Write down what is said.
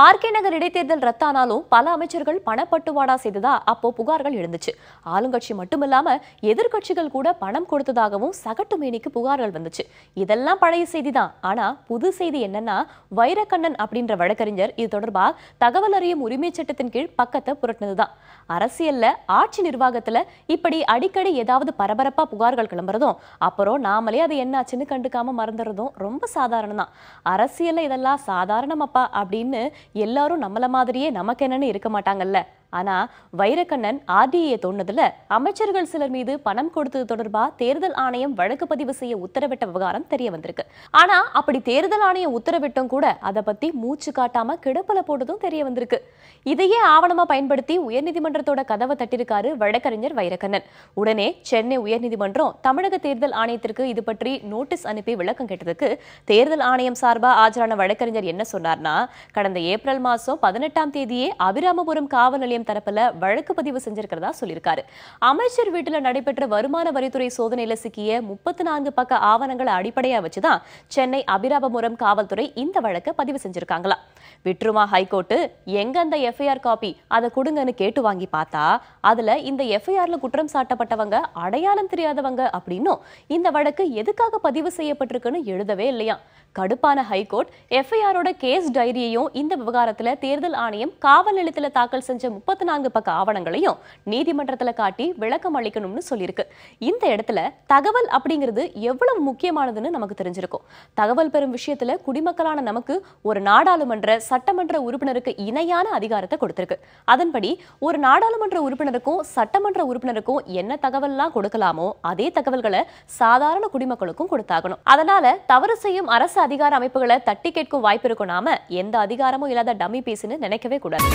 RK நகர் இடைத்தேர்தல் ரத்தானாலும் பல அமைச்சர்கள் பணப்பட்டுவாடா செய்ததா அப்போ புகார்கள் எழுந்துச்சு. ஆளுங்கட்சி மட்டுமில்லாம எதிர்கட்சிகள் கூட பணம் கொடுத்ததாகவும் சகட்டு மேனிக்கு புகார்கள் வந்துச்சு. இதெல்லாம் பழைய செய்திதான். ஆனா புது செய்தி என்னன்னா, வைரக்கண்ணன் அப்படின்ற வழக்கறிஞர் இது தொடர்பா தகவல் அறியும் உரிமை சட்டத்தின் கீழ் பக்கத்தை புரட்டினதுதான். அரசியல்ல ஆட்சி நிர்வாகத்துல இப்படி அடிக்கடி ஏதாவது பரபரப்பா புகார்கள் கிளம்புறதும் அப்புறம் நாமளே அது என்னாச்சுன்னு கண்டுக்காம மறந்துறதும் ரொம்ப சாதாரணம் தான். அரசியல்ல இதெல்லாம் சாதாரணமாப்பா அப்படின்னு எல்லாரும் நம்மள மாதிரியே நமக்கு என்னன்னு இருக்க மாட்டாங்கல்ல. ஆனா வைரக்கண்ணன் ஆர்டிஏ தோணுதுல அமைச்சர்கள் சிலர் மீது பணம் கொடுத்தது தொடர்பா தேர்தல் ஆணையம் வழக்கு பதிவு செய்ய உத்தரவிட்ட விவகாரம் தெரிய வந்திருக்கு. ஆனா அப்படி தேர்தல் ஆணையம் உத்தரவிட்டும் கூட அதை பத்தி மூச்சு காட்டாம கிடப்பல போட்டதும் தெரிய வந்திருக்கு. இதையே ஆவணமா பயன்படுத்தி உயர்நீதிமன்றத்தோட கதவை தட்டிருக்காரு வழக்கறிஞர் வைரக்கண்ணன். உடனே சென்னை உயர்நீதிமன்றம் தமிழக தேர்தல் ஆணையத்திற்கு இது பற்றி நோட்டீஸ் அனுப்பி விளக்கம் கேட்டதுக்கு தேர்தல் ஆணையம் சார்பா ஆஜரான வழக்கறிஞர் என்ன சொன்னார்னா, கடந்த ஏப்ரல் மாசம் 18ஆம் தேதியே அபிராமபுரம் காவல் நிலையம் தரப்புல வழக்கு பதிவு செஞ்சிருக்கிறதா சொல்லியிருக்காரு. அமைச்சர் வீட்டுல நடைபெற்ற வருமான வரித்துறை சோதனையில சிக்கிய 34 பக்க ஆவணங்களை அடிப்படையா வச்சுதான் சென்னை அபிராமபுரம் காவல்துறை இந்த வழக்கை பதிவு செஞ்சிருக்காங்களா. விட்ருமா ஹைகோர்ட் எங்க அந்த எஃப்ஐஆர் காப்பி அதை கொடுங்கன்னு கேட்டு வாங்கி பார்த்தா அதுல இந்த எஃப்ஐஆர்ல குற்றம் சாட்டப்பட்டவங்க அடையாளம் தெரியாதவங்க அப்படின்னும் இந்த வழக்கு எதுக்காக பதிவு செய்யப்பட்டிருக்குன்னு எழுதவே இல்லையா. கடுப்பான ஹைகோர்ட் எஃப்ஐஆரோட கேஸ் டைரியையும் இந்த விவகாரத்துல தேர்தல் ஆணையம் காவல் நிலையத்துல தாக்கல் செஞ்ச 34 பக்க ஆவணங்களையும் நீதிமன்றத்துல காட்டி விளக்கம் அளிக்கணும்னு சொல்லியிருக்கு. இந்த இடத்துல தகவல் அப்படிங்கிறது எவ்வளவு முக்கியமானதுன்னு நமக்கு தெரிஞ்சிருக்கும். தகவல் பெறும் விஷயத்துல குடிமக்களான நமக்கு ஒரு நாடாளுமன்ற சட்டமன்ற உறுப்பினருக்கு இணையான அதிகாரத்தை கொடுத்திருக்கு. அதன்படி ஒரு நாடாளுமன்ற உறுப்பினருக்கும் சட்டமன்ற உறுப்பினருக்கும் என்ன தகவல்லாம் கொடுக்கலாமோ அதே தகவல்களை சாதாரண குடிமக்களுக்கும் கொடுத்தாகணும். அதனால தவறு செய்யும் அரசு அதிகார அமைப்புகளை தட்டி கேட்கும் வாய்ப்பு இருக்கும். நாம எந்த அதிகாரமும் இல்லாத டம்மி பீஸ்னு நினைக்கவே கூடாது.